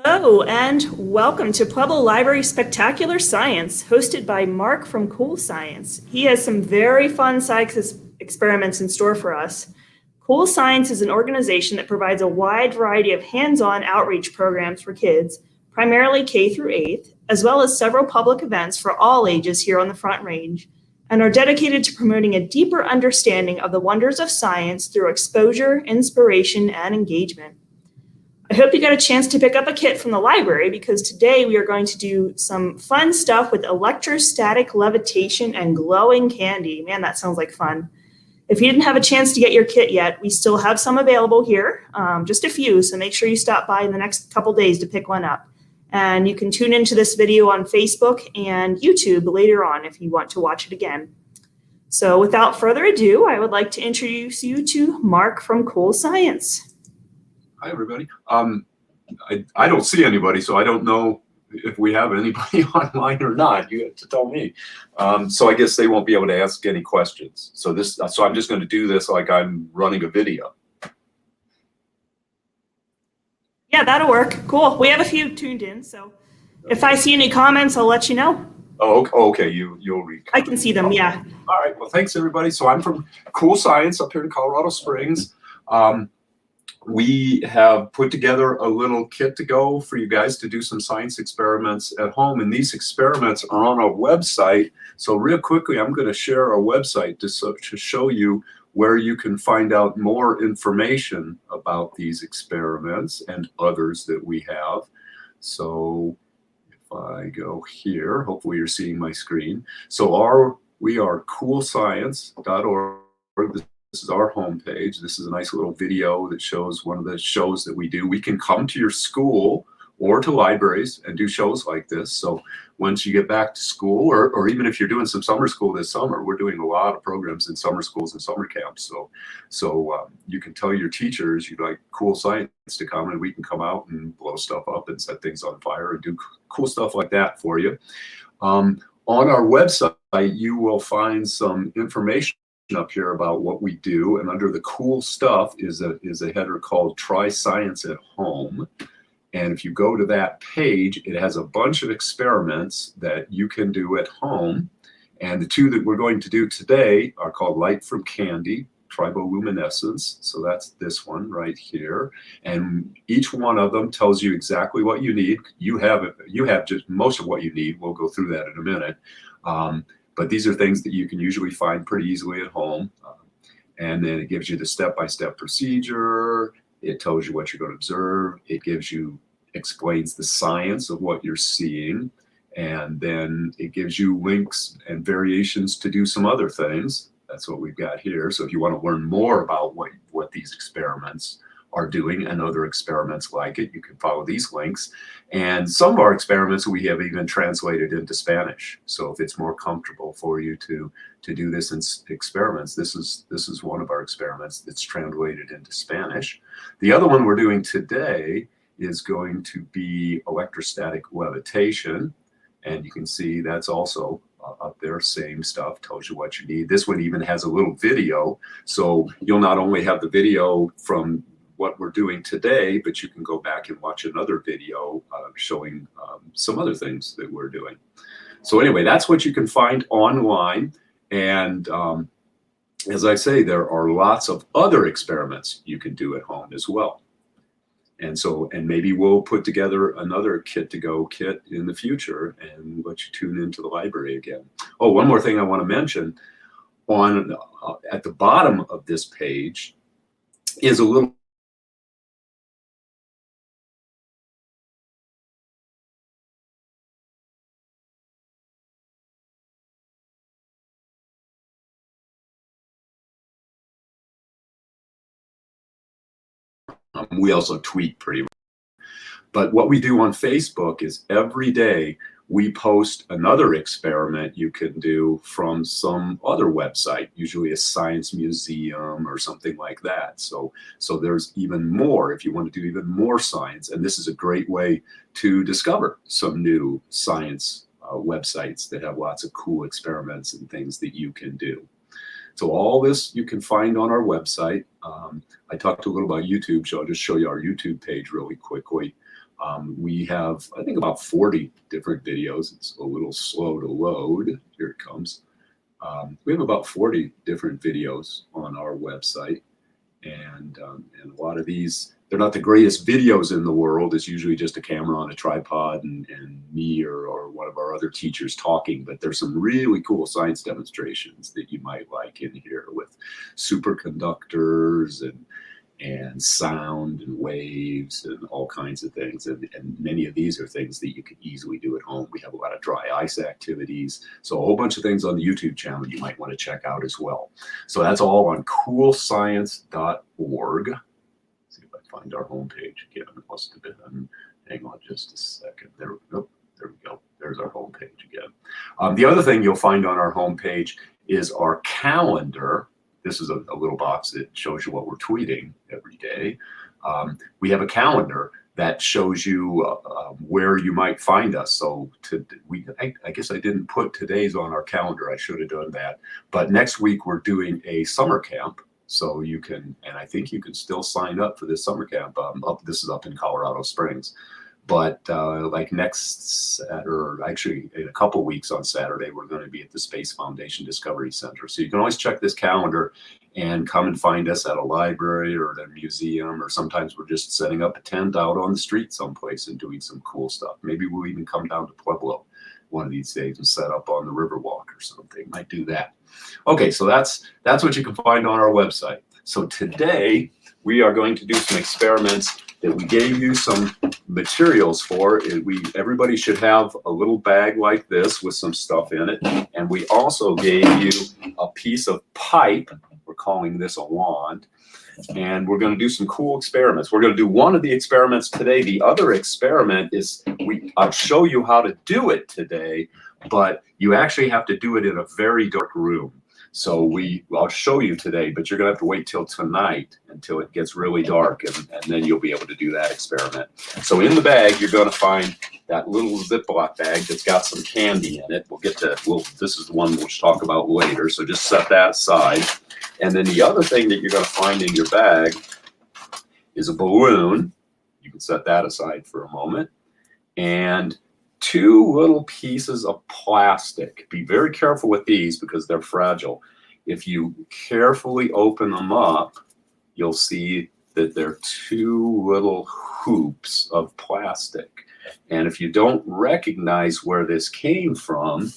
Hello and welcome to Pueblo Library Spectacular Science, hosted by Mark from Cool Science. He has some very fun science experiments in store for us. Cool Science is an organization that provides a wide variety of hands-on outreach programs for kids, primarily K through 8th, as well as several public events for all ages here on the Front Range, and are dedicated to promoting a deeper understanding of the wonders of science through exposure, inspiration, and engagement. I hope you got a chance to pick up a kit from the library, because today we are going to do some fun stuff with electrostatic levitation and glowing candy. Man, that sounds like fun. If you didn't have a chance to get your kit yet, we still have some available here, just a few, so make sure you stop by in the next couple days to pick one up. And you can tune into this video on Facebook and YouTube later on if you want to watch it again. So without further ado, I would like to introduce you to Mark from Cool Science. Hi, everybody. I don't see anybody, so I don't know if we have anybody online or not. You have to tell me. So I guess they won't be able to ask any questions. So I'm just going to do this like I'm running a video. Yeah, that'll work. Cool. We have a few tuned in, so if I see any comments, I'll let you know. Oh, okay. You'll read. I can see them. Yeah. All right. Well, thanks, everybody. So I'm from Cool Science up here in Colorado Springs. We have put together a little kit to go for you guys to do some science experiments at home. And these experiments are on our website. So real quickly, I'm going to share our website to show you where you can find out more information about these experiments and others that we have. So if I go here, hopefully you're seeing my screen. So we are coolscience.org. This is our homepage. This is a nice little video that shows one of the shows that we do. We can come to your school or to libraries and do shows like this. So once you get back to school, or even if you're doing some summer school this summer, we're doing a lot of programs in summer schools and summer camps. So you can tell your teachers you'd like Cool Science to come, and we can come out and blow stuff up and set things on fire and do cool stuff like that for you. On our website, you will find some information up here about what we do, and under the cool stuff is a header called Try Science at Home. And if you go to that page, it has a bunch of experiments that you can do at home. And the two that we're going to do today are called Light from Candy, Triboluminescence. So that's this one right here. And each one of them tells you exactly what you need. You have just most of what you need. We'll go through that in a minute. But these are things that you can usually find pretty easily at home. And then it gives you the step-by-step procedure. It tells you what you're going to observe. It explains the science of what you're seeing. And then it gives you links and variations to do some other things. That's what we've got here. So if you want to learn more about what these experiments are doing and other experiments like it, you can follow these links. And some of our experiments we have even translated into Spanish. So if it's more comfortable for you to do this in experiments, this is one of our experiments that's translated into Spanish. The other one we're doing today is going to be electrostatic levitation. And you can see that's also up there, same stuff, tells you what you need. This one even has a little video. So you'll not only have the video from what we're doing today, but you can go back and watch another video showing some other things that we're doing. So anyway, that's what you can find online. And as I say, there are lots of other experiments you can do at home as well. And maybe we'll put together another kit in the future and let you tune into the library again. Oh, one more thing I want to mention. At the bottom of this page is a little we also tweet pretty much. But what we do on Facebook is every day we post another experiment you can do from some other website, usually a science museum or something like that. So there's even more if you want to do even more science. And this is a great way to discover some new science websites that have lots of cool experiments and things that you can do. So all this you can find on our website. I talked a little about YouTube, so I'll just show you our YouTube page really quickly. We have, I think, about 40 different videos. It's a little slow to load. Here it comes. We have about 40 different videos on our website. And a lot of these, they're not the greatest videos in the world. It's usually just a camera on a tripod and me or one of our other teachers talking. But there's some really cool science demonstrations that you might like in here with superconductors and sound and waves and all kinds of things. And many of these are things that you can easily do at home. We have a lot of dry ice activities. So a whole bunch of things on the YouTube channel you might want to check out as well. So that's all on coolscience.org. See if I find our homepage again. It must have been, hang on just a second. There we go. There's our homepage again. The other thing you'll find on our homepage is our calendar. This is a little box that shows you what we're tweeting every day. We have a calendar that shows you where you might find us. So I guess I didn't put today's on our calendar. I should have done that. But next week we're doing a summer camp. So you can, and I think you can still sign up for this summer camp. This is up in Colorado Springs. But like next Saturday, or actually in a couple weeks on Saturday, we're going to be at the Space Foundation Discovery Center. So you can always check this calendar and come and find us at a library or at a museum, or sometimes we're just setting up a tent out on the street someplace and doing some cool stuff. Maybe we'll even come down to Pueblo one of these days and set up on the Riverwalk or something. Might do that. Okay, so that's what you can find on our website. So today we are going to do some experiments that we gave you some materials for. Everybody should have a little bag like this with some stuff in it. And we also gave you a piece of pipe. We're calling this a wand. And we're going to do some cool experiments. We're going to do one of the experiments today. The other experiment is, I'll show you how to do it today, but you actually have to do it in a very dark room. So I'll show you today, but you're going to have to wait till tonight until it gets really dark, and then you'll be able to do that experiment. So in the bag, you're going to find that little Ziploc bag that's got some candy in it. This is the one we'll talk about later, so just set that aside. And then the other thing that you're going to find in your bag is a balloon. You can set that aside for a moment. And 2 little pieces of plastic. Be very careful with these because they're fragile. If you carefully open them up, you'll see that they're 2 little hoops of plastic. And if you don't recognize where this came from,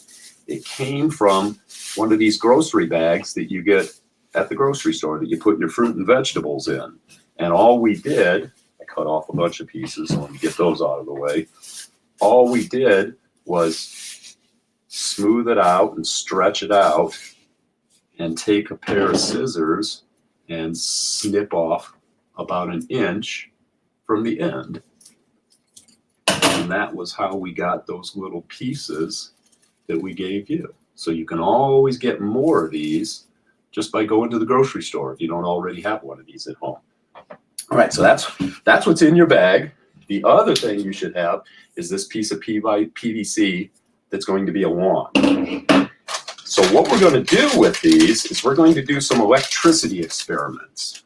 it came from one of these grocery bags that you get at the grocery store that you put your fruit and vegetables in. And all we did, I cut off a bunch of pieces, so let me get those out of the way. All we did was smooth it out and stretch it out and take a pair of scissors and snip off about 1 inch from the end. And that was how we got those little pieces that we gave you. So you can always get more of these just by going to the grocery store if you don't already have one of these at home. All right, so that's what's in your bag. The other thing you should have is this piece of PVC that's going to be a wand. So what we're going to do with these is we're going to do some electricity experiments.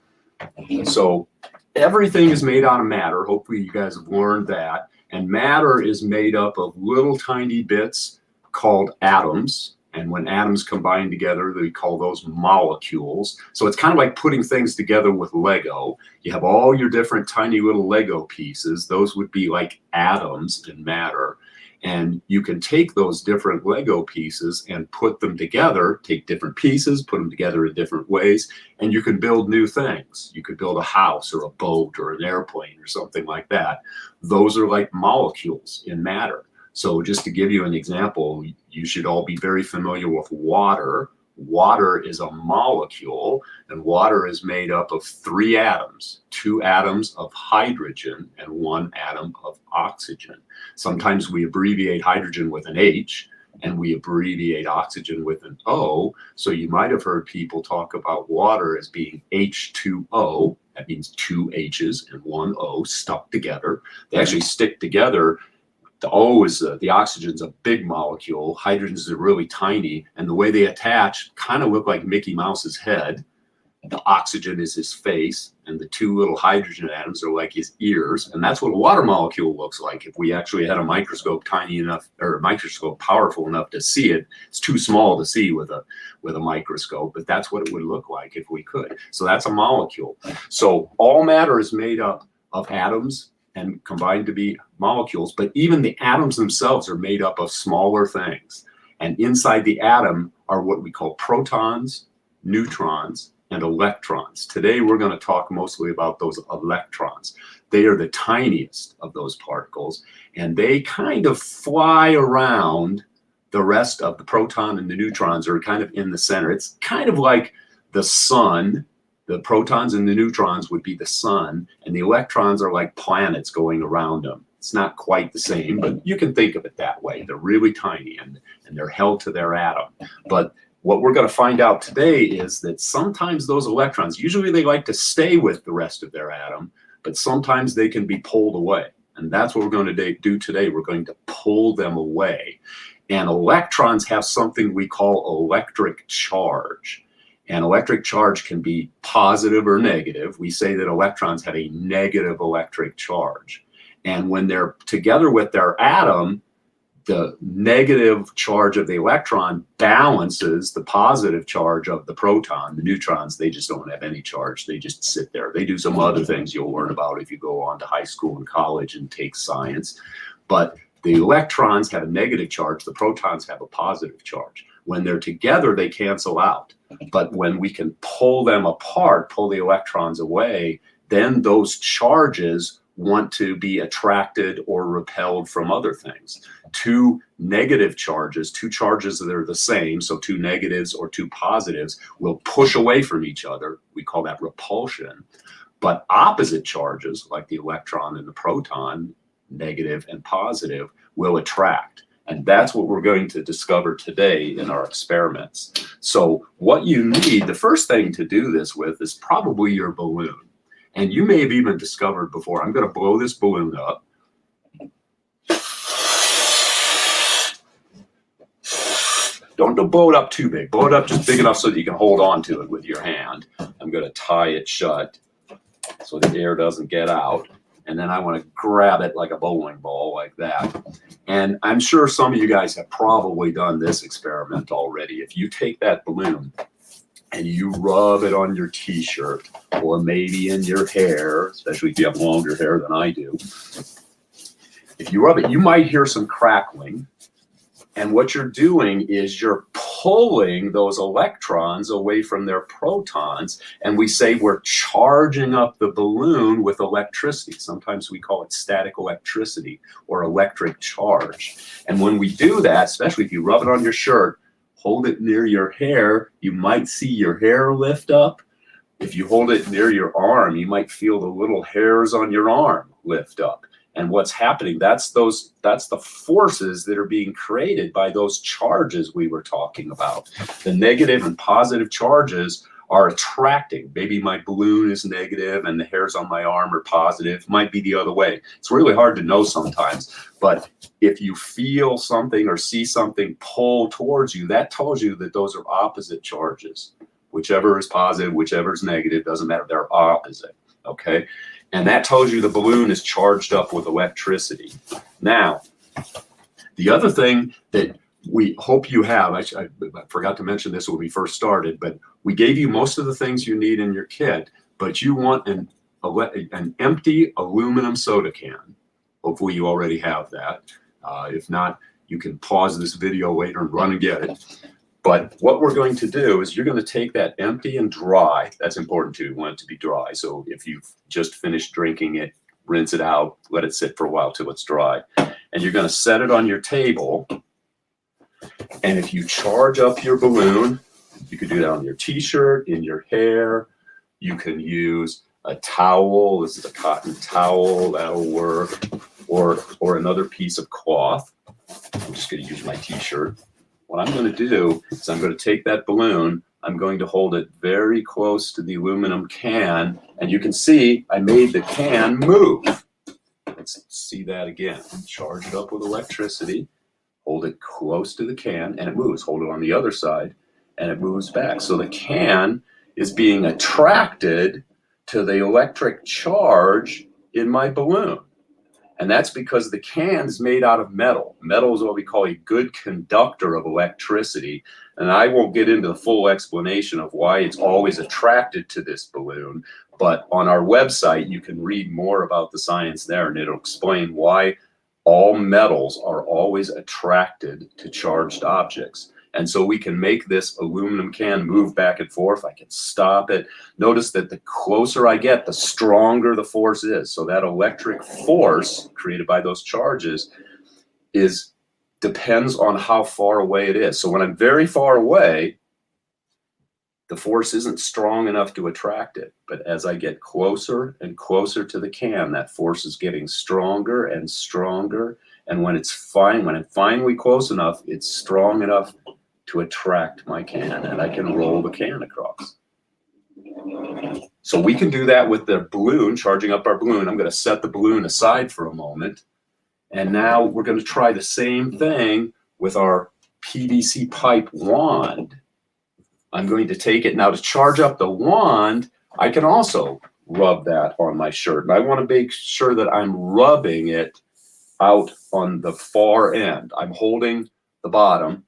So everything is made out of matter. Hopefully you guys have learned that. And matter is made up of little tiny bits called atoms. And when atoms combine together, they call those molecules. So it's kind of like putting things together with Lego. You have all your different tiny little Lego pieces. Those would be like atoms in matter. And you can take those different Lego pieces and put them together, take different pieces, put them together in different ways, and you can build new things. You could build a house or a boat or an airplane or something like that. Those are like molecules in matter. So just to give you an example, you should all be very familiar with water. Water is a molecule, and water is made up of 3 atoms, 2 atoms of hydrogen and 1 atom of oxygen. Sometimes we abbreviate hydrogen with an H, and we abbreviate oxygen with an O. So you might have heard people talk about water as being H2O. That means 2 H's and 1 O stuck together. They actually stick together The O is the oxygen's a big molecule. Hydrogens are really tiny, and the way they attach kind of look like Mickey Mouse's head. The oxygen is his face, and the two little hydrogen atoms are like his ears, and that's what a water molecule looks like. If we actually had a microscope tiny enough, or a microscope powerful enough to see it, it's too small to see with a microscope, but that's what it would look like if we could. So that's a molecule. So all matter is made up of atoms and combined to be molecules, but even the atoms themselves are made up of smaller things. And inside the atom are what we call protons, neutrons, and electrons. Today, we're going to talk mostly about those electrons. They are the tiniest of those particles, and they kind of fly around the rest of the proton, and the neutrons are kind of in the center. It's kind of like the sun. The protons and the neutrons would be the sun, and the electrons are like planets going around them. It's not quite the same, but you can think of it that way. They're really tiny, and they're held to their atom. But what we're going to find out today is that sometimes those electrons, usually they like to stay with the rest of their atom, but sometimes they can be pulled away. And that's what we're going to do today. We're going to pull them away. And electrons have something we call electric charge. And electric charge can be positive or negative. We say that electrons have a negative electric charge. And when they're together with their atom, the negative charge of the electron balances the positive charge of the proton. The neutrons, they just don't have any charge. They just sit there. They do some other things you'll learn about if you go on to high school and college and take science. But the electrons have a negative charge. The protons have a positive charge. When they're together, they cancel out. But when we can pull them apart, pull the electrons away, then those charges want to be attracted or repelled from other things. Two negative charges, two charges that are the same, so two negatives or two positives, will push away from each other. We call that repulsion. But opposite charges, like the electron and the proton, negative and positive, will attract. And that's what we're going to discover today in our experiments. So what you need, the first thing to do this with is probably your balloon. And you may have even discovered before, I'm going to blow this balloon up. Don't blow it up too big. Blow it up just big enough so that you can hold on to it with your hand. I'm going to tie it shut so the air doesn't get out. And then I want to grab it like a bowling ball like that. And I'm sure some of you guys have probably done this experiment already. If you take that balloon and you rub it on your t-shirt or maybe in your hair, especially if you have longer hair than I do. If you rub it, you might hear some crackling. And what you're doing is you're pulling those electrons away from their protons. And we say we're charging up the balloon with electricity. Sometimes we call it static electricity or electric charge. And when we do that, especially if you rub it on your shirt, hold it near your hair, you might see your hair lift up. If you hold it near your arm, you might feel the little hairs on your arm lift up. And what's happening, that's the forces that are being created by those charges we were talking about. The negative and positive charges are attracting. Maybe my balloon is negative and the hairs on my arm are positive. Might be the other way. It's really hard to know sometimes. But if you feel something or see something pull towards you, that tells you that those are opposite charges. Whichever is positive, whichever is negative, doesn't matter. They're opposite. Okay? And that tells you the balloon is charged up with electricity. Now, the other thing that we hope you have, I forgot to mention this when we first started, but we gave you most of the things you need in your kit, but you want an empty aluminum soda can. Hopefully you already have that. If not, you can pause this video later and run and get it. But what we're going to do is you're going to take that empty and dry. That's important too. You want it to be dry. So if you've just finished drinking it, rinse it out, let it sit for a while till it's dry. And you're going to set it on your table. And if you charge up your balloon, you could do that on your t-shirt, in your hair. You can use a towel. This is a cotton towel. That'll work. Or another piece of cloth. I'm just going to use my t-shirt. What I'm going to do is I'm going to take that balloon, I'm going to hold it very close to the aluminum can, and you can see I made the can move. let's see that again. Charge it up with electricity, hold it close to the can, and it moves. Hold it on the other side, and it moves back. So the can is being attracted to the electric charge in my balloon. And that's because the can is made out of metal. Metal is what we call a good conductor of electricity. And I won't get into the full explanation of why it's always attracted to this balloon, but on our website, you can read more about the science there, and it'll explain why all metals are always attracted to charged objects. And so we can make this aluminum can move back and forth. I can stop it. Notice that the closer I get, the stronger the force is. So that electric force created by those charges depends on how far away it is. So when I'm very far away, the force isn't strong enough to attract it. But as I get closer and closer to the can, that force is getting stronger and stronger. And when I'm finally close enough, it's strong enough to attract my can, and I can roll the can across. So we can do that with the balloon, charging up our balloon. I'm going to set the balloon aside for a moment. And now we're going to try the same thing with our PVC pipe wand. I'm going to take it now to charge up the wand. I can also rub that on my shirt. And I want to make sure that I'm rubbing it out on the far end. I'm holding the bottom.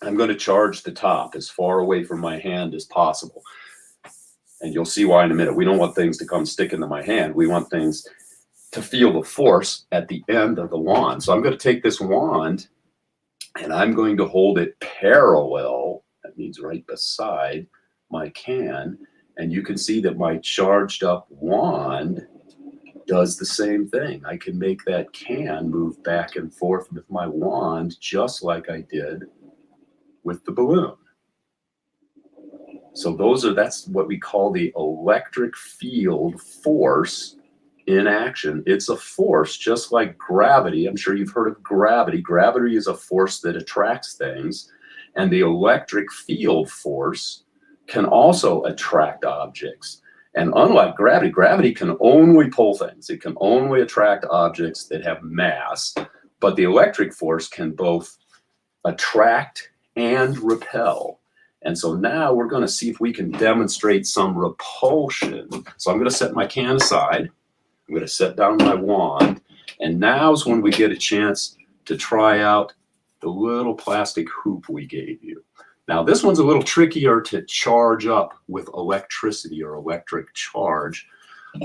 I'm going to charge the top as far away from my hand as possible. And you'll see why in a minute. We don't want things to come stick into my hand. We want things to feel the force at the end of the wand. So I'm going to take this wand and I'm going to hold it parallel. That means right beside my can. And you can see that my charged up wand does the same thing. I can make that can move back and forth with my wand just like I did with the balloon. So that's what we call the electric field force in action. It's a force just like gravity. I'm sure you've heard of gravity. Gravity is a force that attracts things, and the electric field force can also attract objects. And unlike gravity, gravity can only pull things. It can only attract objects that have mass, but the electric force can both attract and repel. And so now we're going to see if we can demonstrate some repulsion. So I'm going to set my can aside. I'm going to set down my wand. And now's when we get a chance to try out the little plastic hoop we gave you. Now this one's a little trickier to charge up with electricity or electric charge.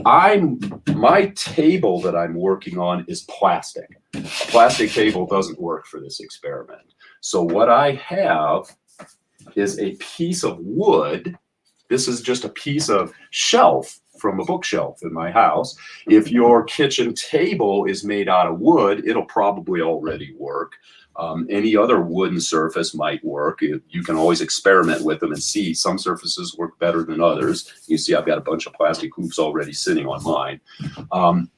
My table that I'm working on is plastic. A plastic table doesn't work for this experiment. So what I have is a piece of wood. This is just a piece of shelf from a bookshelf in my house. If your kitchen table is made out of wood, it'll probably already work. Any other wooden surface might work. You can always experiment with them and see. Some surfaces work better than others. You see I've got a bunch of plastic hoops already sitting on mine.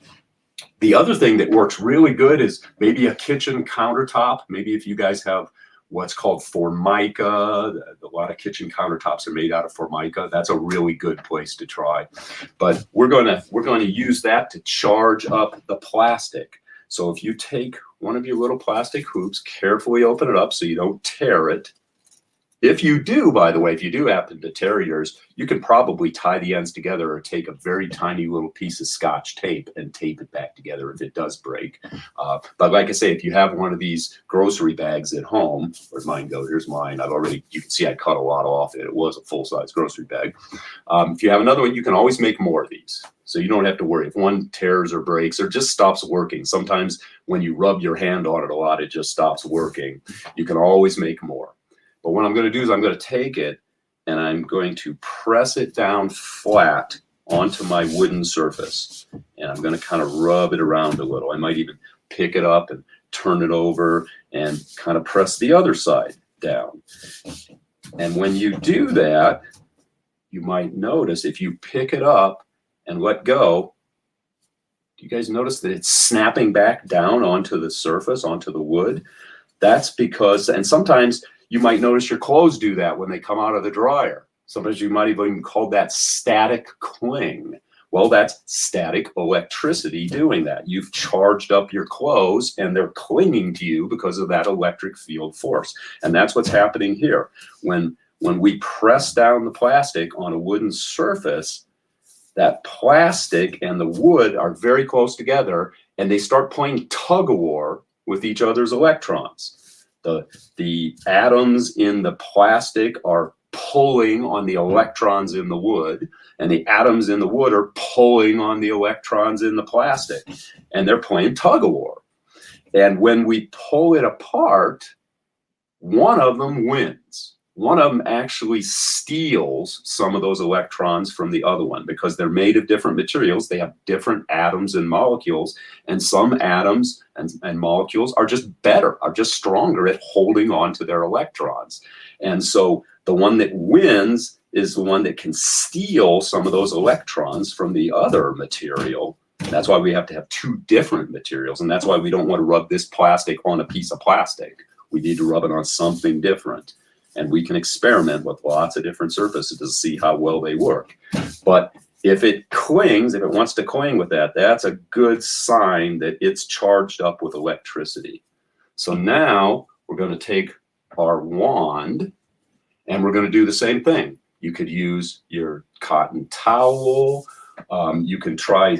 The other thing that works really good is maybe a kitchen countertop. Maybe if you guys have what's called Formica, a lot of kitchen countertops are made out of Formica. That's a really good place to try. But we're going to use that to charge up the plastic. So if you take one of your little plastic hoops, carefully open it up so you don't tear it. If you do, by the way, if you do happen to tear yours, you can probably tie the ends together or take a very tiny little piece of Scotch tape and tape it back together if it does break. But like I say, if you have one of these grocery bags at home, where's mine go? Here's mine. You can see I cut a lot off it. It was a full-size grocery bag. If you have another one, you can always make more of these. So you don't have to worry if one tears or breaks or just stops working. Sometimes when you rub your hand on it a lot, it just stops working. You can always make more. But what I'm going to do is I'm going to take it and I'm going to press it down flat onto my wooden surface. And I'm going to kind of rub it around a little. I might even pick it up and turn it over and kind of press the other side down. And when you do that, you might notice if you pick it up and let go, do you guys notice that it's snapping back down onto the surface, onto the wood? That's because, and sometimes you might notice your clothes do that when they come out of the dryer. Sometimes you might even call that static cling. Well, that's static electricity doing that. You've charged up your clothes and they're clinging to you because of that electric field force. And that's what's happening here. When we press down the plastic on a wooden surface, that plastic and the wood are very close together and they start playing tug of war with each other's electrons. The atoms in the plastic are pulling on the electrons in the wood, and the atoms in the wood are pulling on the electrons in the plastic, and they're playing tug of war. And when we pull it apart, one of them wins. One of them actually steals some of those electrons from the other one because they're made of different materials. They have different atoms and molecules, and some atoms and molecules are just better, are just stronger at holding on to their electrons. And so the one that wins is the one that can steal some of those electrons from the other material. That's why we have to have two different materials, and that's why we don't want to rub this plastic on a piece of plastic. We need to rub it on something different. And we can experiment with lots of different surfaces to see how well they work. But if it clings, if it wants to cling with that, that's a good sign that it's charged up with electricity. So now we're going to take our wand and we're going to do the same thing. You could use your cotton towel. You can try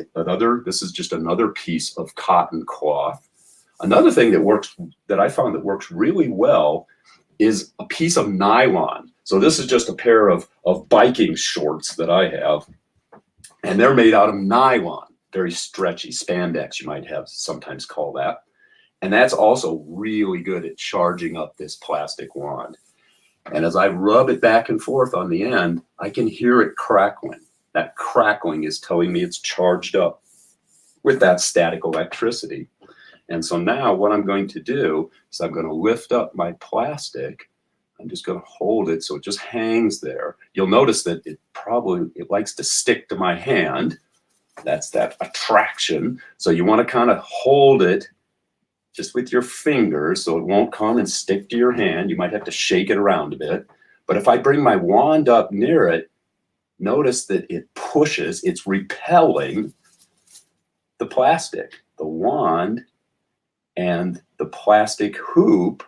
this is just another piece of cotton cloth. Another thing that I found that works really well is a piece of nylon. So this is just a pair of biking shorts that I have, and they're made out of nylon, very stretchy, spandex you might have sometimes call that. And that's also really good at charging up this plastic wand. And as I rub it back and forth on the end, I can hear it crackling. That crackling is telling me it's charged up with that static electricity. And so now what I'm going to do is I'm going to lift up my plastic. I'm just going to hold it so it just hangs there. You'll notice that it likes to stick to my hand. That's that attraction. So you want to kind of hold it just with your fingers so it won't come and stick to your hand. You might have to shake it around a bit. But if I bring my wand up near it, notice that it pushes, it's repelling the plastic. The wand and the plastic hoop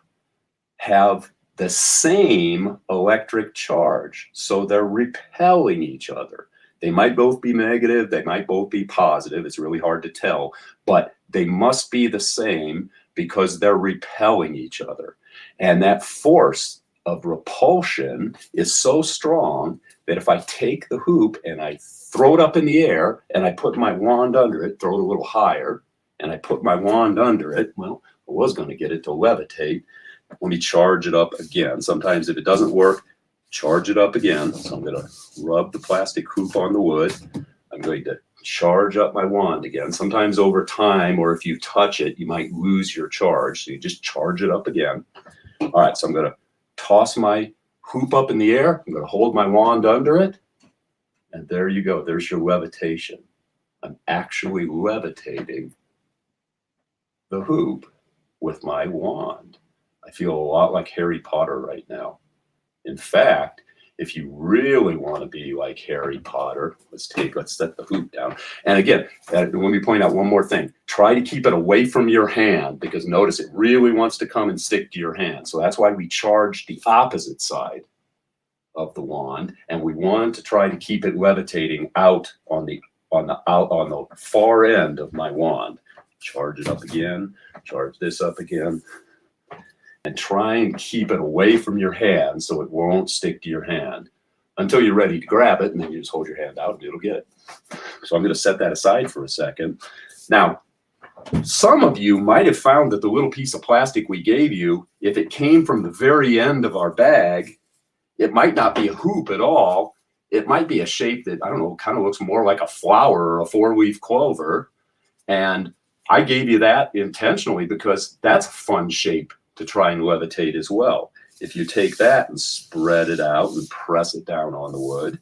have the same electric charge. So they're repelling each other. They might both be negative, they might both be positive. It's really hard to tell, but they must be the same because they're repelling each other. And that force of repulsion is so strong that if I take the hoop and I throw it up in the air and I put my wand under it, throw it a little higher, and I put my wand under it, well, I was going to get it to levitate. Let me charge it up again. Sometimes if it doesn't work, charge it up again. So I'm going to rub the plastic hoop on the wood. I'm going to charge up my wand again. Sometimes over time, or if you touch it, you might lose your charge. So you just charge it up again. All right, so I'm going to toss my hoop up in the air. I'm going to hold my wand under it. And there you go. There's your levitation. I'm actually levitating the hoop with my wand. I feel a lot like Harry Potter right now. In fact, if you really want to be like Harry Potter, let's set the hoop down. And again, let me point out one more thing. Try to keep it away from your hand because notice it really wants to come and stick to your hand. So that's why we charge the opposite side of the wand, and we want to try to keep it levitating out on the far end of my wand. Charge it up again, charge this up again, and try and keep it away from your hand so it won't stick to your hand until you're ready to grab it, and then you just hold your hand out and it'll get it. So I'm going to set that aside for a second. Now, some of you might have found that the little piece of plastic we gave you, if it came from the very end of our bag, it might not be a hoop at all. It might be a shape that, I don't know, kind of looks more like a flower or a four-leaf clover. And I gave you that intentionally because that's a fun shape to try and levitate as well. If you take that and spread it out and press it down on the wood,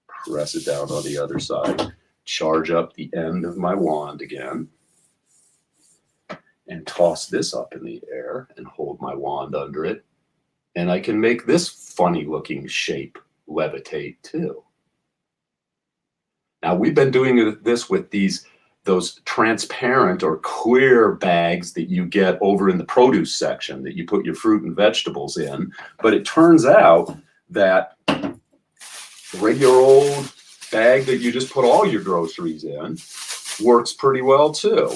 press it down on the other side, charge up the end of my wand again, and toss this up in the air and hold my wand under it, and I can make this funny looking shape levitate too. Now we've been doing this with those transparent or clear bags that you get over in the produce section that you put your fruit and vegetables in. But it turns out that the regular old bag that you just put all your groceries in works pretty well too.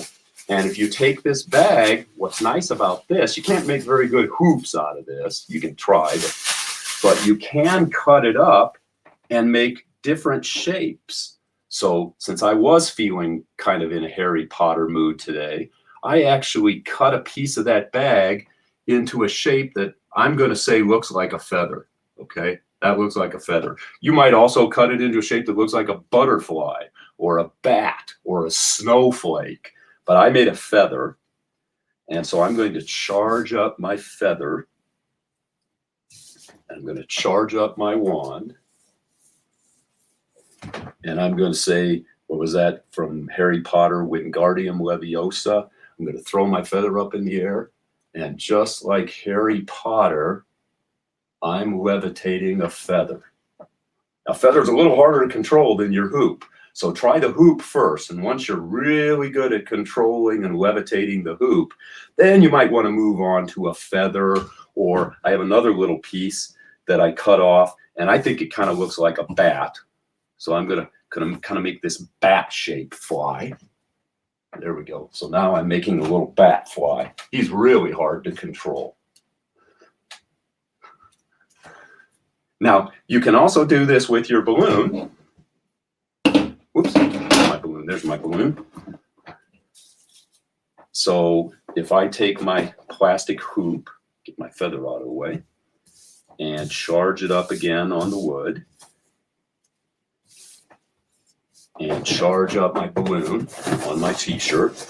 And if you take this bag, what's nice about this, you can't make very good hoops out of this. You can try, but you can cut it up and make different shapes. So since I was feeling kind of in a Harry Potter mood today, I actually cut a piece of that bag into a shape that I'm going to say looks like a feather. Okay, that looks like a feather. You might also cut it into a shape that looks like a butterfly or a bat or a snowflake. But I made a feather, and so I'm going to charge up my feather. I'm going to charge up my wand. And I'm going to say, what was that from Harry Potter, Wingardium Leviosa? I'm going to throw my feather up in the air. And just like Harry Potter, I'm levitating a feather. A feather's a little harder to control than your hoop. So try the hoop first. And once you're really good at controlling and levitating the hoop, then you might want to move on to a feather. Or I have another little piece that I cut off, and I think it kind of looks like a bat. So I'm going to kind of make this bat shape fly. There we go. So now I'm making a little bat fly. He's really hard to control. Now, you can also do this with your balloon. Whoops, my balloon. There's my balloon. So if I take my plastic hoop, get my feather out of the way, and charge it up again on the wood, and charge up my balloon on my t-shirt,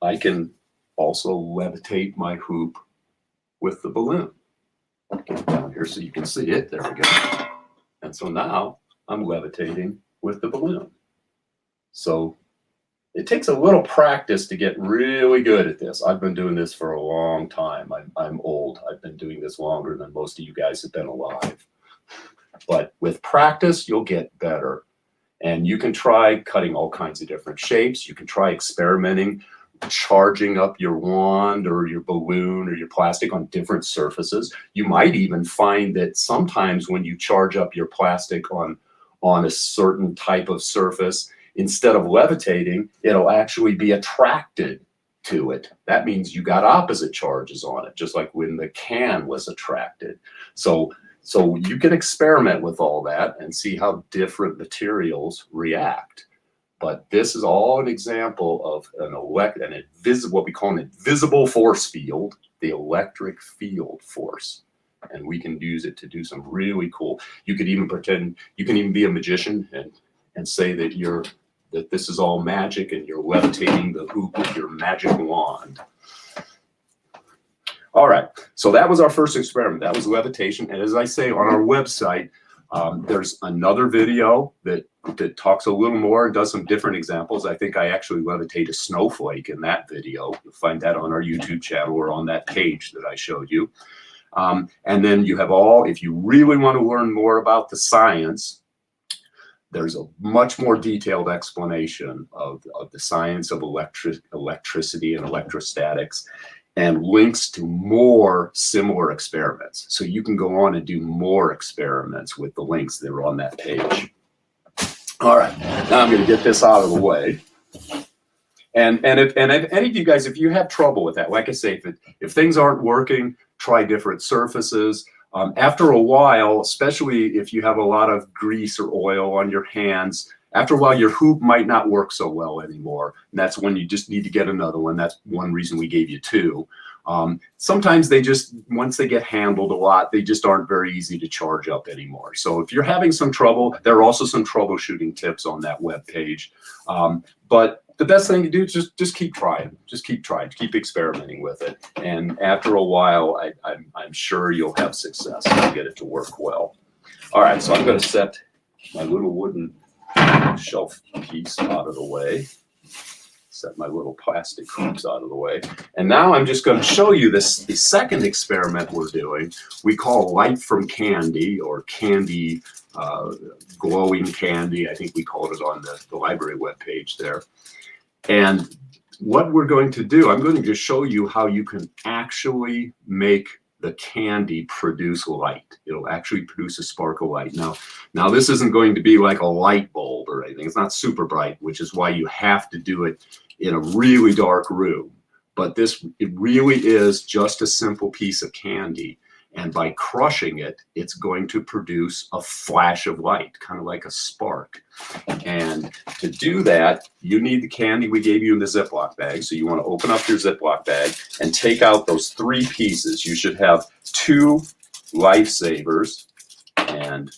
I can also levitate my hoop with the balloon. Get it down here so you can see it. There we go. And so now I'm levitating with the balloon. So it takes a little practice to get really good at this. I've been doing this for a long time. I'm old. I've been doing this longer than most of you guys have been alive. But with practice, you'll get better. And you can try cutting all kinds of different shapes. You can try experimenting, charging up your wand or your balloon or your plastic on different surfaces. You might even find that sometimes when you charge up your plastic on a certain type of surface, instead of levitating, it'll actually be attracted to it. That means you got opposite charges on it, just like when the can was attracted. So you can experiment with all that and see how different materials react. But this is all an example of what we call an invisible force field, the electric field force. And we can use it to do some really cool. You could even pretend, you can even be a magician and say that this is all magic and you're levitating the hoop with your magic wand. All right, so that was our first experiment. That was levitation. And as I say, on our website, there's another video that talks a little more and does some different examples. I think I actually levitate a snowflake in that video. You'll find that on our YouTube channel or on that page that I showed you. And then you have if you really want to learn more about the science, there's a much more detailed explanation of the science of electricity and electrostatics, and links to more similar experiments. So you can go on and do more experiments with the links that are on that page. All right, now I'm going to get this out of the way. And if any of you guys, if you have trouble with that, like I say, if things aren't working, try different surfaces. After a while, especially if you have a lot of grease or oil on your hands, after a while, your hoop might not work so well anymore. And that's when you just need to get another one. That's one reason we gave you two. Sometimes once they get handled a lot, they just aren't very easy to charge up anymore. So if you're having some trouble, there are also some troubleshooting tips on that web page. But the best thing to do is just keep trying. Just keep trying. Keep experimenting with it. And after a while, I'm sure you'll have success and get it to work well. All right, so I'm going to set my little wooden shelf piece out of the way Set my little plastic hooks out of the way. And now I'm just going to show you the second experiment we're doing. We call light from candy, or candy, glowing candy. I think we called it on the library webpage there. And what we're going to do, I'm going to just show you how you can actually make the candy produce light. It'll actually produce a spark of light. Now this isn't going to be like a light bulb or anything. It's not super bright, which is why you have to do it in a really dark room. But it really is just a simple piece of candy. And by crushing it, it's going to produce a flash of light, kind of like a spark. And to do that, you need the candy we gave you in the Ziploc bag. So you want to open up your Ziploc bag and take out those 3 pieces. You should have 2 lifesavers, and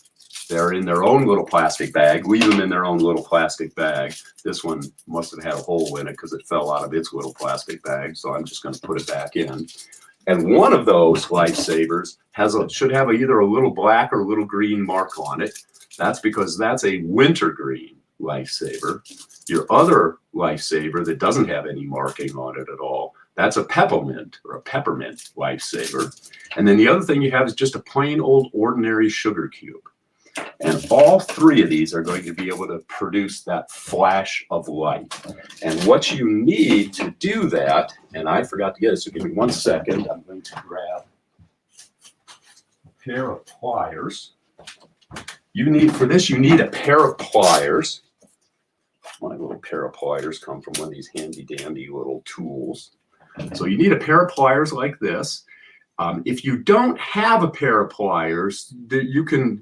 they're in their own little plastic bag. Leave them in their own little plastic bag. This one must have had a hole in it because it fell out of its little plastic bag. So I'm just going to put it back in. And one of those lifesavers should have either a little black or a little green mark on it. That's because that's a wintergreen lifesaver. Your other lifesaver that doesn't have any marking on it at all, that's a peppermint or a peppermint lifesaver. And then the other thing you have is just a plain old ordinary sugar cube. And all 3 of these are going to be able to produce that flash of light. And what you need to do that, and I forgot to get it, so give me 1 second. I'm going to grab a pair of pliers. For this, you need a pair of pliers. My little pair of pliers come from one of these handy dandy little tools. So you need a pair of pliers like this. If you don't have a pair of pliers,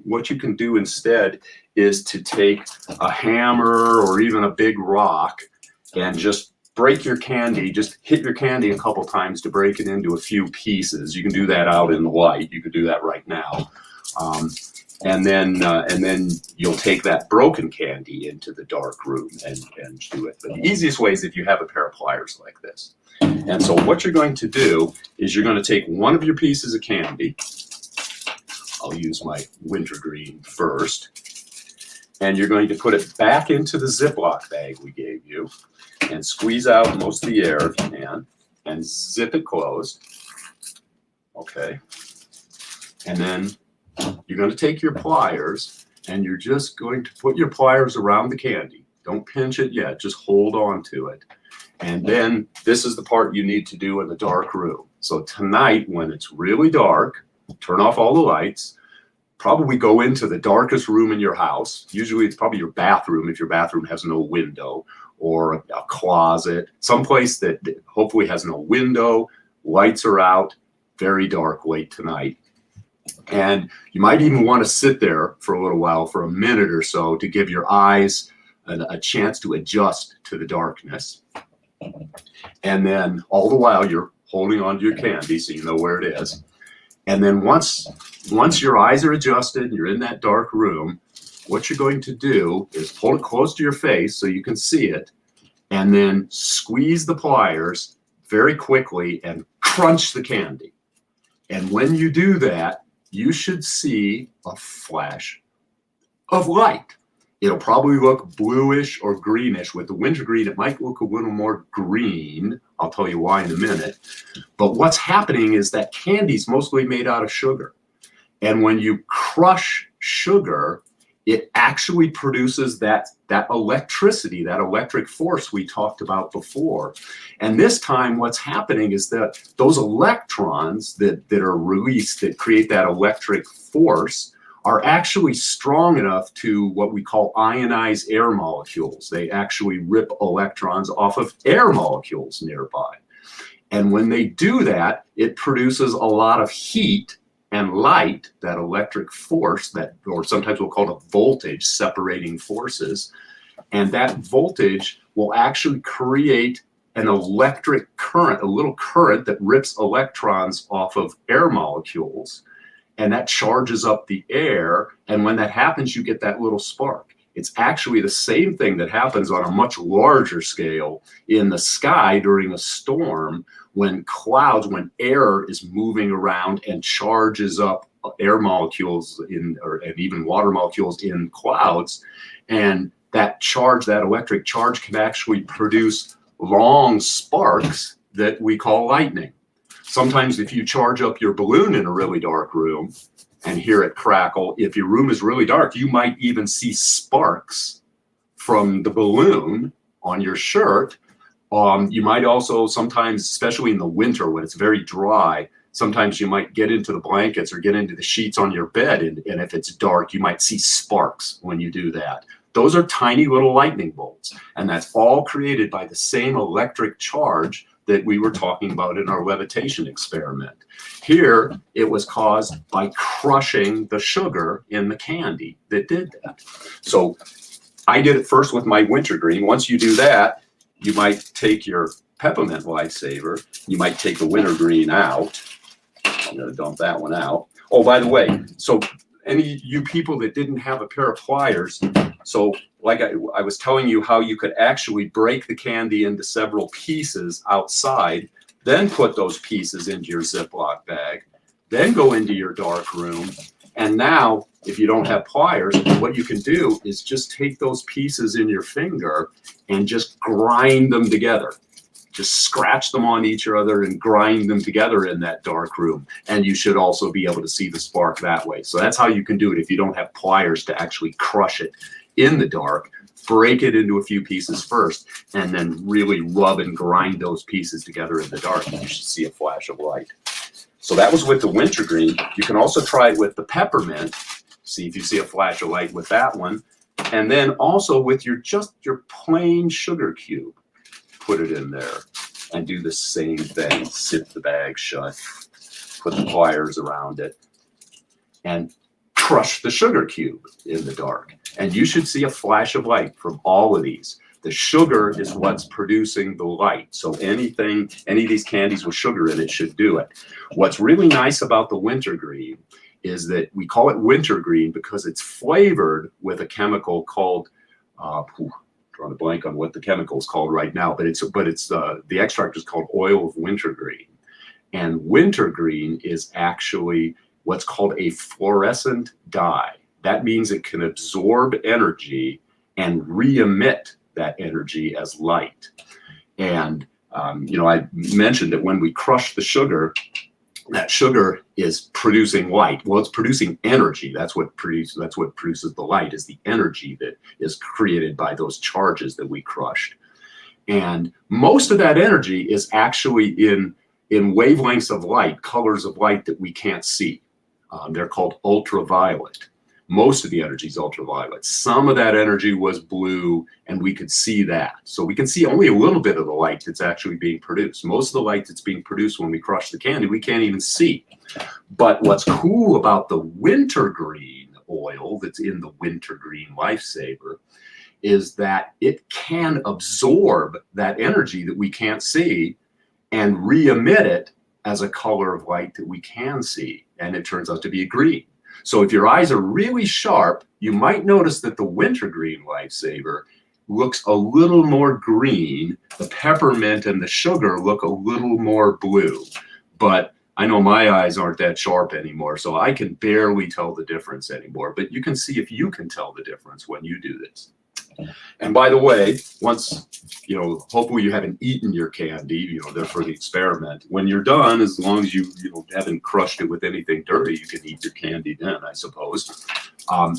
what you can do instead is to take a hammer or even a big rock and just break your candy, just hit your candy a couple times to break it into a few pieces. You can do that out in the light. You could do that right now. And then you'll take that broken candy into the dark room and do it. But the easiest way is if you have a pair of pliers like this. And so what you're going to do is you're going to take one of your pieces of candy. I'll use my wintergreen first. And you're going to put it back into the Ziploc bag we gave you and squeeze out most of the air if you can and zip it closed. Okay. And then you're going to take your pliers and you're just going to put your pliers around the candy. Don't pinch it yet, just hold on to it. And then this is the part you need to do in the dark room. So tonight, when it's really dark, turn off all the lights, probably go into the darkest room in your house. Usually it's probably your bathroom if your bathroom has no window, or a closet, someplace that hopefully has no window, lights are out, very dark late tonight. And you might even want to sit there for a little while, for a minute or so, to give your eyes a chance to adjust to the darkness. And then all the while you're holding on to your candy so you know where it is. And then once your eyes are adjusted and you're in that dark room, what you're going to do is hold it close to your face so you can see it, and then squeeze the pliers very quickly and crunch the candy. And when you do that, you should see a flash of light. It'll probably look bluish or greenish. With the wintergreen, it might look a little more green. I'll tell you why in a minute. But what's happening is that candy's mostly made out of sugar. And when you crush sugar, it actually produces that electricity, that electric force we talked about before. And this time what's happening is that those electrons that are released that create that electric force are actually strong enough to what we call ionize air molecules. They actually rip electrons off of air molecules nearby. And when they do that, it produces a lot of heat and light, that electric force, or sometimes we'll call it voltage, separating forces. And that voltage will actually create an electric current, a little current that rips electrons off of air molecules. And that charges up the air. And when that happens, you get that little spark. It's actually the same thing that happens on a much larger scale in the sky during a storm, when when air is moving around and charges up air molecules and even water molecules in clouds. And that charge, that electric charge, can actually produce long sparks that we call lightning. Sometimes if you charge up your balloon in a really dark room and hear it crackle, if your room is really dark, you might even see sparks from the balloon on your shirt. You might also sometimes, especially in the winter when it's very dry, sometimes you might get into the blankets or get into the sheets on your bed, and if it's dark, you might see sparks when you do that. Those are tiny little lightning bolts, and that's all created by the same electric charge that we were talking about in our levitation experiment. Here, it was caused by crushing the sugar in the candy that did that. So I did it first with my wintergreen. Once you do that, you might take your peppermint lifesaver. You might take the wintergreen out. I'm going to dump that one out. Oh, by the way, so any you people that didn't have a pair of pliers, so like I was telling you how you could actually break the candy into several pieces outside, then put those pieces into your Ziploc bag, then go into your dark room. And now, if you don't have pliers, what you can do is just take those pieces in your finger and just grind them together. Just scratch them on each other and grind them together in that dark room. And you should also be able to see the spark that way. So that's how you can do it if you don't have pliers to actually crush it in the dark. Break it into a few pieces first, and then really rub and grind those pieces together in the dark, and you should see a flash of light. So that was with the wintergreen. You can also try it with the peppermint. See if you see a flash of light with that one. And then also with your plain sugar cube. Put it in there and do the same thing. Zip the bag shut, put the pliers around it, and crush the sugar cube in the dark. And you should see a flash of light from all of these. The sugar is what's producing the light. So any of these candies with sugar in it should do it. What's really nice about the wintergreen is that we call it wintergreen because it's flavored with a chemical called, drawing a blank on what the chemical is called right now, but the extract is called oil of wintergreen. And wintergreen is actually what's called a fluorescent dye. That means it can absorb energy and re-emit that energy as light. And I mentioned that when we crush the sugar, that sugar is producing light. Well, it's producing energy. That's what produces the light, is the energy that is created by those charges that we crushed. And most of that energy is actually in wavelengths of light, colors of light that we can't see. They're called ultraviolet. Most of the energy is ultraviolet. Some of that energy was blue, and we could see that. So we can see only a little bit of the light that's actually being produced. Most of the light that's being produced when we crush the candy, we can't even see. But what's cool about the wintergreen oil that's in the wintergreen lifesaver is that it can absorb that energy that we can't see and re-emit it as a color of light that we can see. And it turns out to be a green. So if your eyes are really sharp, you might notice that the wintergreen lifesaver looks a little more green. The peppermint and the sugar look a little more blue. But I know my eyes aren't that sharp anymore, so I can barely tell the difference anymore. But you can see if you can tell the difference when you do this. And by the way, once, hopefully you haven't eaten your candy, they're for the experiment. When you're done, as long as you haven't crushed it with anything dirty, you can eat your candy then, I suppose.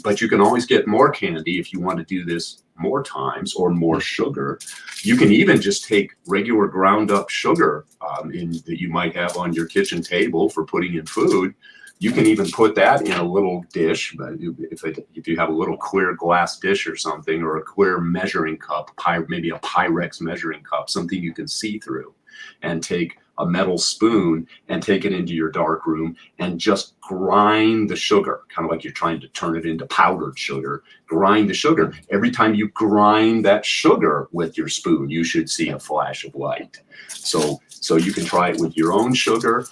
But you can always get more candy if you want to do this more times or more sugar. You can even just take regular ground up sugar that you might have on your kitchen table for putting in food. You can even put that in a little dish, but if you have a little clear glass dish or something, or a clear measuring cup, maybe a Pyrex measuring cup, something you can see through, and take a metal spoon and take it into your dark room and just grind the sugar, kind of like you're trying to turn it into powdered sugar. Grind the sugar. Every time you grind that sugar with your spoon, you should see a flash of light. So you can try it with your own sugar.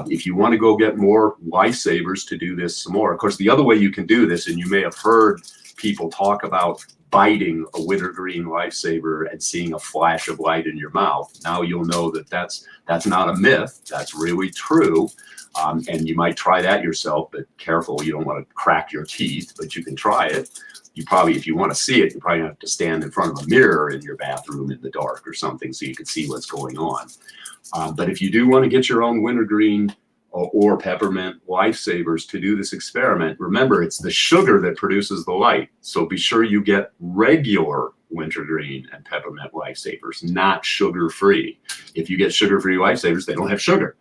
If you want to go get more lifesavers to do this some more, of course, the other way you can do this, and you may have heard people talk about biting a wintergreen lifesaver and seeing a flash of light in your mouth. Now you'll know that that's not a myth. That's really true. And you might try that yourself, but careful, you don't want to crack your teeth, but you can try it. You probably, if you want to see it, you probably have to stand in front of a mirror in your bathroom in the dark or something so you can see what's going on. But if you do want to get your own wintergreen or peppermint lifesavers to do this experiment, remember it's the sugar that produces the light. So be sure you get regular wintergreen and peppermint lifesavers, not sugar-free. If you get sugar-free lifesavers, they don't have sugar.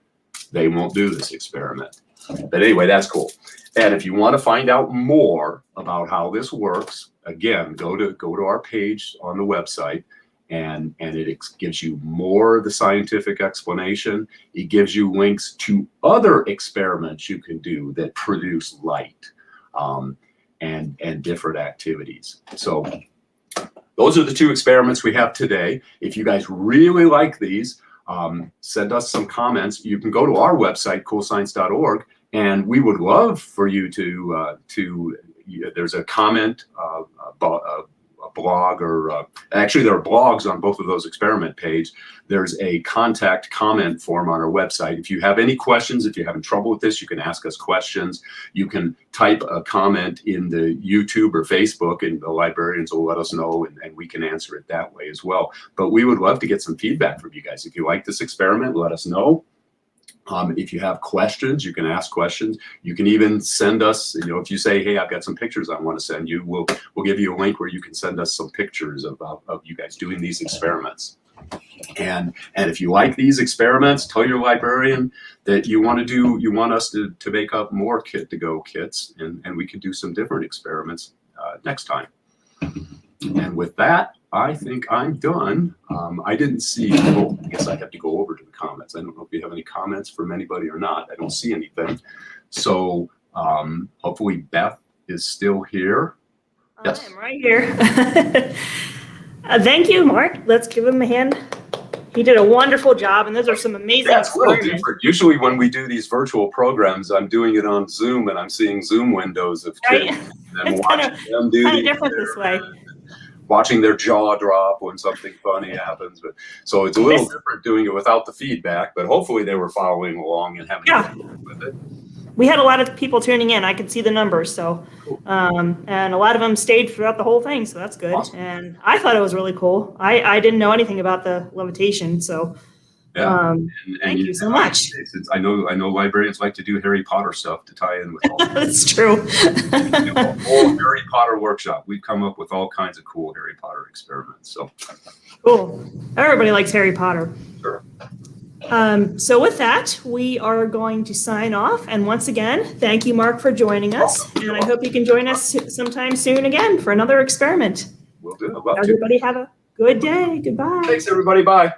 They won't do this experiment. But anyway, that's cool. And if you want to find out more about how this works, again, go to our page on the website, and it gives you more of the scientific explanation. It gives you links to other experiments you can do that produce light, and different activities. So those are the 2 experiments we have today. If you guys really like these, send us some comments. You can go to our website, coolscience.org, and we would love for you to there's a comment, a blog, or actually there are blogs on both of those experiment page. There's a contact comment form on our website. If you have any questions, if you're having trouble with this, you can ask us questions. You can type a comment in the YouTube or Facebook, and the librarians will let us know, and we can answer it that way as well. But we would love to get some feedback from you guys. If you like this experiment, let us know. If you have questions, you can ask questions. You can even send us, if you say, hey, I've got some pictures I want to send you, we'll give you a link where you can send us some pictures of you guys doing these experiments. And if you like these experiments, tell your librarian that you want us to make up more Kit2Go kits, and we can do some different experiments next time. And with that, I think I'm done. I didn't see, I guess I have to go over to the comments. I don't know if you have any comments from anybody or not. I don't see anything. So hopefully Beth is still here. Yes. I'm right here. Thank you, Mark. Let's give him a hand. He did a wonderful job, and those are some amazing That's a little experiments. different. Usually when we do these virtual programs, I'm doing it on Zoom, and I'm seeing Zoom windows of kids, Right. and It's watching them do kind of these different this way. watching their jaw drop when something funny happens. But so it's a little different doing it without the feedback, but hopefully they were following along and having fun with it. We had a lot of people tuning in. I could see the numbers, so and a lot of them stayed throughout the whole thing, so that's good. Awesome. And I thought it was really cool. I didn't know anything about the levitation, so thank you so much. I know librarians like to do Harry Potter stuff to tie in with all That's true. a whole Harry Potter workshop. We've come up with all kinds of cool Harry Potter experiments. So Cool. Everybody likes Harry Potter. sure. So with that, we are going to sign off. And once again, thank you, Mark, for joining us. And I hope you can join us sometime soon again for another experiment. We'll do. I'd love to. Everybody have a good day. Goodbye. Thanks, everybody. Bye.